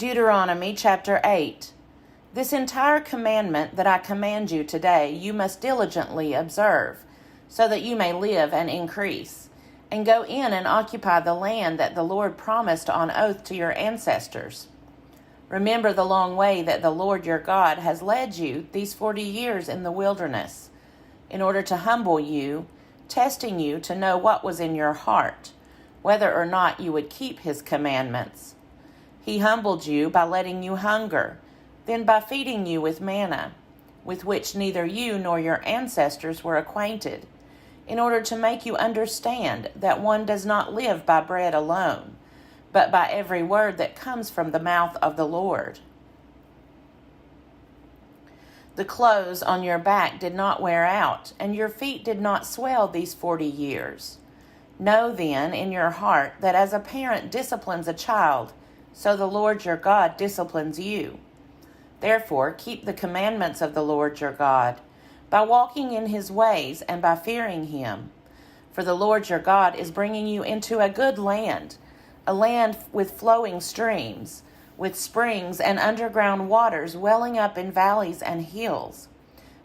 Deuteronomy chapter 8. This entire commandment that I command you today, you must diligently observe, so that you may live and increase, and go in and occupy the land that the Lord promised on oath to your ancestors. Remember the long way that the Lord your God has led you these 40 years in the wilderness, in order to humble you, testing you to know what was in your heart, whether or not you would keep his commandments. He humbled you by letting you hunger, then by feeding you with manna, with which neither you nor your ancestors were acquainted, in order to make you understand that one does not live by bread alone, but by every word that comes from the mouth of the Lord. The clothes on your back did not wear out, and your feet did not swell these 40 years. Know then in your heart that as a parent disciplines a child, so the Lord your God disciplines you. Therefore, keep the commandments of the Lord your God, by walking in his ways and by fearing him. For the Lord your God is bringing you into a good land, a land with flowing streams, with springs and underground waters welling up in valleys and hills,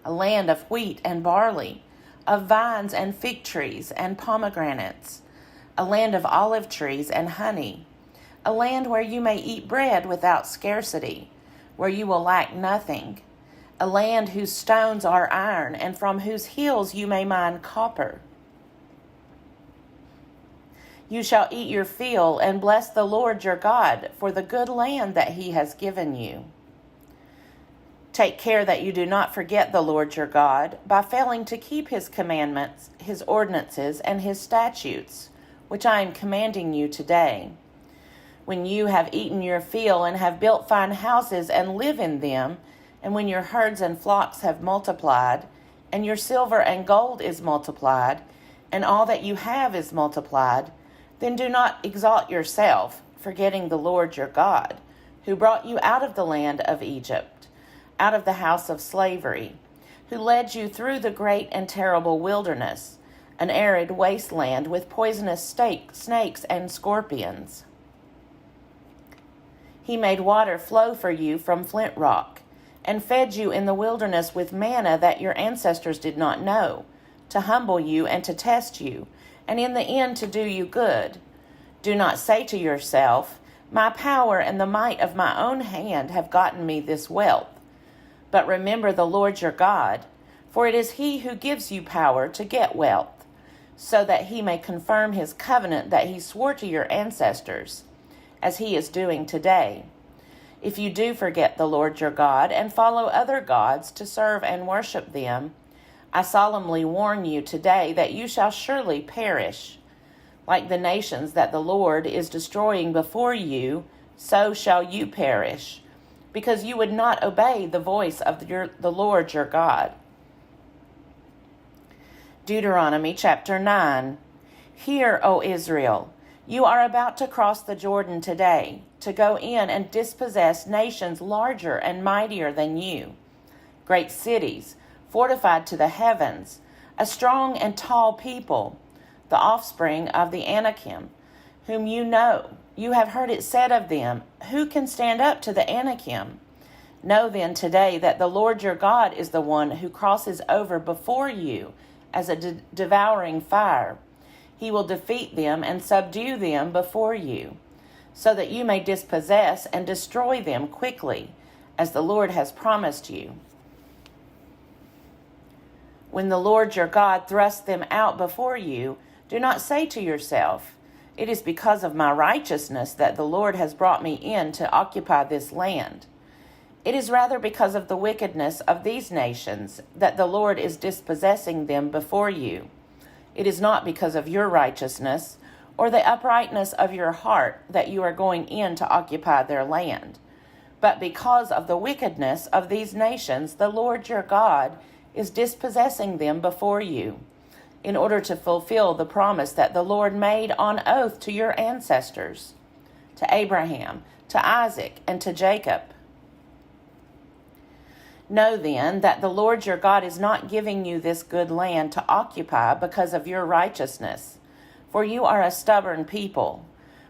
a land of wheat and barley, of vines and fig trees and pomegranates, a land of olive trees and honey, a land where you may eat bread without scarcity, where you will lack nothing, a land whose stones are iron, and from whose hills you may mine copper. You shall eat your fill and bless the Lord your God for the good land that he has given you. Take care that you do not forget the Lord your God by failing to keep his commandments, his ordinances, and his statutes, which I am commanding you today. When you have eaten your fill and have built fine houses and live in them, and when your herds and flocks have multiplied, and your silver and gold is multiplied, and all that you have is multiplied, then do not exalt yourself, forgetting the Lord your God, who brought you out of the land of Egypt, out of the house of slavery, who led you through the great and terrible wilderness, an arid wasteland with poisonous snakes and scorpions. He made water flow for you from flint rock, and fed you in the wilderness with manna that your ancestors did not know, to humble you and to test you, and in the end to do you good. Do not say to yourself, my power and the might of my own hand have gotten me this wealth. But remember the Lord your God, for it is he who gives you power to get wealth, so that he may confirm his covenant that he swore to your ancestors, as he is doing today. If you do forget the Lord your God and follow other gods to serve and worship them, I solemnly warn you today that you shall surely perish. Like the nations that the Lord is destroying before you, so shall you perish, because you would not obey the voice of the Lord your God. Deuteronomy chapter 9. Hear, O Israel, you are about to cross the Jordan today, to go in and dispossess nations larger and mightier than you, great cities, fortified to the heavens, a strong and tall people, the offspring of the Anakim, whom you know. You have heard it said of them, who can stand up to the Anakim? Know then today that the Lord your God is the one who crosses over before you as a devouring fire. He will defeat them and subdue them before you, so that you may dispossess and destroy them quickly, as the Lord has promised you. When the Lord your God thrusts them out before you, do not say to yourself, it is because of my righteousness that the Lord has brought me in to occupy this land. It is rather because of the wickedness of these nations that the Lord is dispossessing them before you. It is not because of your righteousness or the uprightness of your heart that you are going in to occupy their land, but because of the wickedness of these nations, the Lord your God is dispossessing them before you, in order to fulfill the promise that the Lord made on oath to your ancestors, to Abraham, to Isaac, and to Jacob. Know then that the Lord your God is not giving you this good land to occupy because of your righteousness, for you are a stubborn people.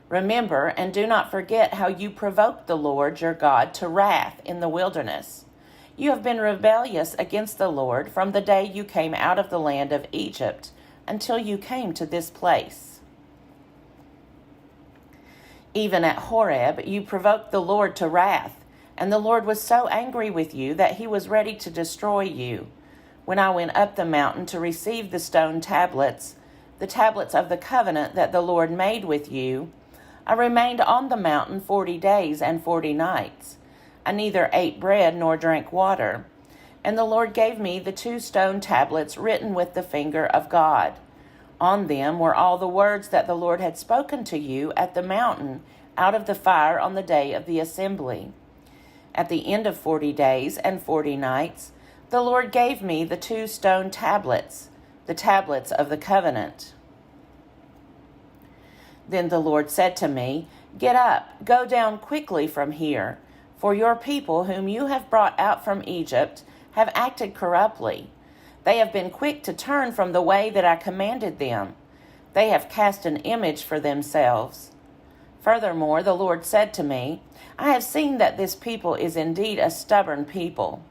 Remember and do not forget how you provoked the Lord your God to wrath in the wilderness. You have been rebellious against the Lord from the day you came out of the land of Egypt until you came to this place. Even at Horeb you provoked the Lord to wrath, and the Lord was so angry with you that he was ready to destroy you. When I went up the mountain to receive the stone tablets, the tablets of the covenant that the Lord made with you, I remained on the mountain 40 days and 40 nights. I neither ate bread nor drank water. And the Lord gave me the 2 stone tablets written with the finger of God. On them were all the words that the Lord had spoken to you at the mountain out of the fire on the day of the assembly. At the end of 40 days and 40 nights, the Lord gave me the 2 stone tablets, the tablets of the covenant. Then the Lord said to me, Get up, go down quickly from here, for your people whom you have brought out from Egypt have acted corruptly. They have been quick to turn from the way that I commanded them. They have cast an image for themselves. Furthermore, the Lord said to me, I have seen that this people is indeed a stubborn people.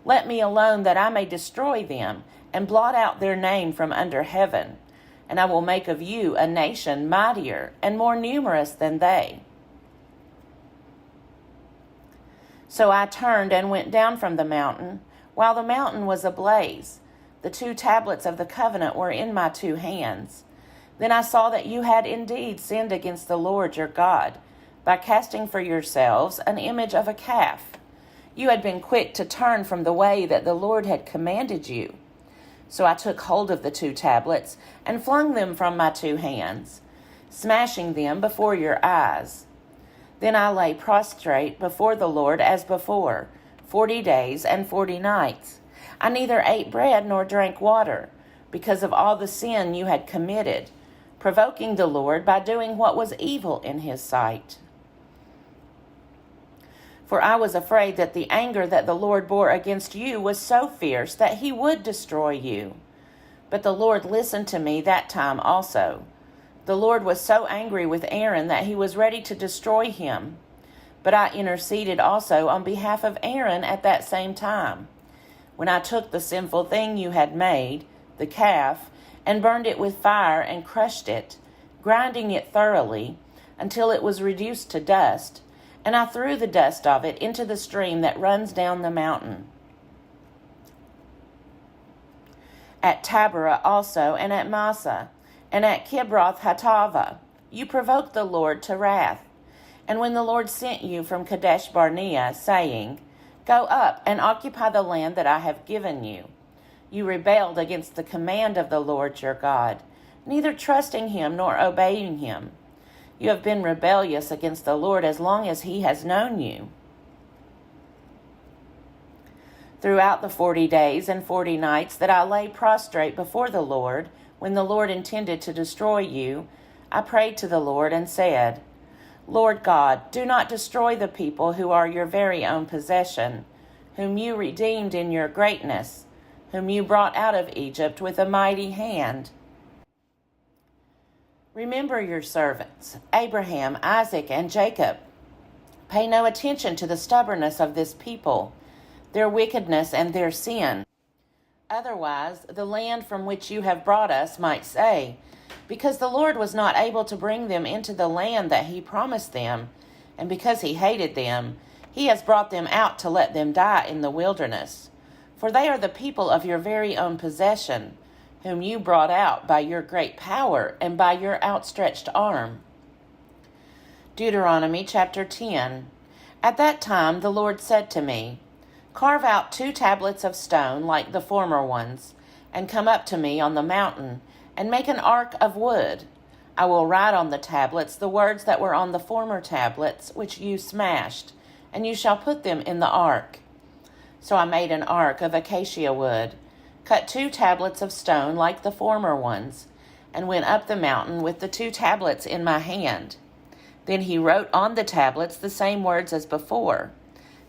Let me alone that I may destroy them and blot out their name from under heaven. And I will make of you a nation mightier and more numerous than they. So I turned and went down from the mountain, while the mountain was ablaze. The 2 tablets of the covenant were in my 2 hands. Then I saw that you had indeed sinned against the Lord your God, by casting for yourselves an image of a calf. You had been quick to turn from the way that the Lord had commanded you. So I took hold of the 2 tablets and flung them from my 2 hands, smashing them before your eyes. Then I lay prostrate before the Lord as before, 40 days and 40 nights. I neither ate bread nor drank water, because of all the sin you had committed, provoking the Lord by doing what was evil in his sight. For I was afraid that the anger that the Lord bore against you was so fierce that he would destroy you. But the Lord listened to me that time also. The Lord was so angry with Aaron that he was ready to destroy him. But I interceded also on behalf of Aaron at that same time, when I took the sinful thing you had made, the calf, and burned it with fire and crushed it, grinding it thoroughly, until it was reduced to dust, and I threw the dust of it into the stream that runs down the mountain. At Taberah also, and at Massa, and at Kibroth Hattaavah, you provoked the Lord to wrath. And when the Lord sent you from Kadesh Barnea, saying, Go up and occupy the land that I have given you, you rebelled against the command of the Lord your God, neither trusting him nor obeying him. You have been rebellious against the Lord as long as he has known you. Throughout the 40 days and 40 nights that I lay prostrate before the Lord, when the Lord intended to destroy you, I prayed to the Lord and said, Lord God, do not destroy the people who are your very own possession, whom you redeemed in your greatness, whom you brought out of Egypt with a mighty hand. Remember your servants, Abraham, Isaac, and Jacob. Pay no attention to the stubbornness of this people, their wickedness and their sin. Otherwise, the land from which you have brought us might say, Because the Lord was not able to bring them into the land that he promised them, and because he hated them, he has brought them out to let them die in the wilderness. For they are the people of your very own possession, whom you brought out by your great power and by your outstretched arm. Deuteronomy chapter 10. At that time the Lord said to me, Carve out 2 tablets of stone like the former ones, and come up to me on the mountain, and make an ark of wood. I will write on the tablets the words that were on the former tablets, which you smashed, and you shall put them in the ark. So I made an ark of acacia wood, cut 2 tablets of stone like the former ones, and went up the mountain with the 2 tablets in my hand. Then he wrote on the tablets the same words as before,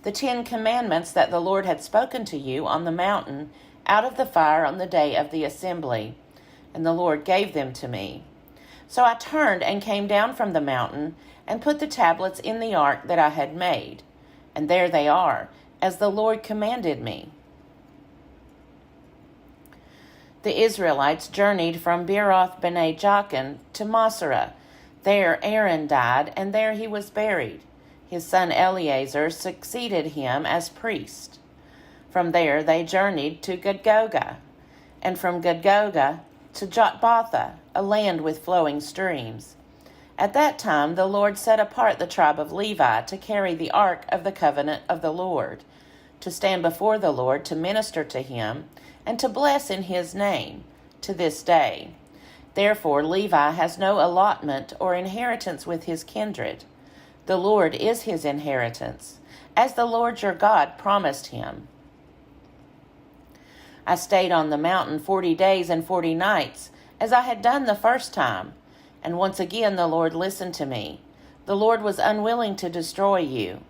the 10 commandments that the Lord had spoken to you on the mountain out of the fire on the day of the assembly, and the Lord gave them to me. So I turned and came down from the mountain and put the tablets in the ark that I had made. And there they are, as the Lord commanded me. The Israelites journeyed from Beeroth Bene Jaakan to Moserah. There Aaron died, and there he was buried. His son Eleazar succeeded him as priest. From there they journeyed to Gudgoga, and from Gudgoga to Jotbatha, a land with flowing streams. At that time the Lord set apart the tribe of Levi to carry the ark of the covenant of the Lord, to stand before the Lord to minister to him, and to bless in his name, to this day. Therefore Levi has no allotment or inheritance with his kindred. The Lord is his inheritance, as the Lord your God promised him. I stayed on the mountain 40 days and 40 nights, as I had done the first time, and once again the Lord listened to me. The Lord was unwilling to destroy you.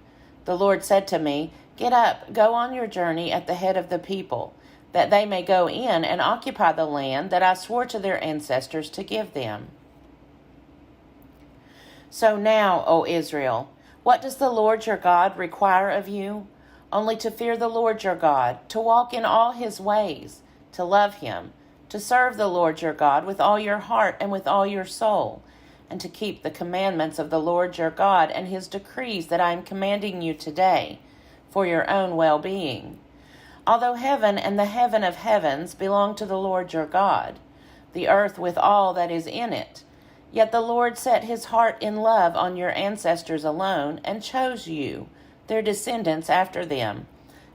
The Lord said to me, "Get up, go on your journey at the head of the people, that they may go in and occupy the land that I swore to their ancestors to give them." So now, O Israel, what does the Lord your God require of you? Only to fear the Lord your God, to walk in all his ways, to love him, to serve the Lord your God with all your heart and with all your soul, and to keep the commandments of the Lord your God and his decrees that I am commanding you today, for your own well-being. Although heaven and the heaven of heavens belong to the Lord your God, the earth with all that is in it, yet the Lord set his heart in love on your ancestors alone and chose you, their descendants after them,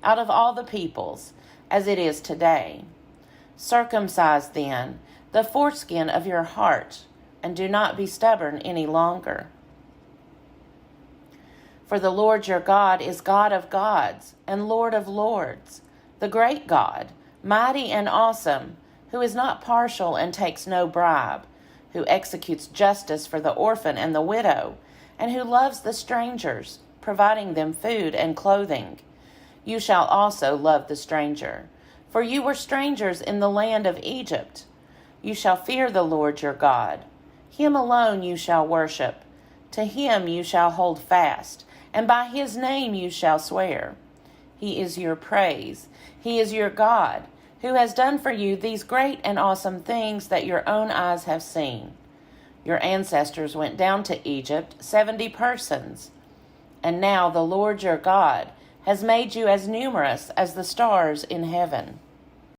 out of all the peoples, as it is today. Circumcise then the foreskin of your heart, and do not be stubborn any longer. For the Lord your God is God of gods and Lord of lords, the great God, mighty and awesome, who is not partial and takes no bribe, who executes justice for the orphan and the widow, and who loves the strangers, providing them food and clothing. You shall also love the stranger, for you were strangers in the land of Egypt. You shall fear the Lord your God. Him alone you shall worship. To him you shall hold fast, and by his name you shall swear. He is your praise. He is your God, who has done for you these great and awesome things that your own eyes have seen. Your ancestors went down to Egypt, 70 persons. And now the Lord your God has made you as numerous as the stars in heaven.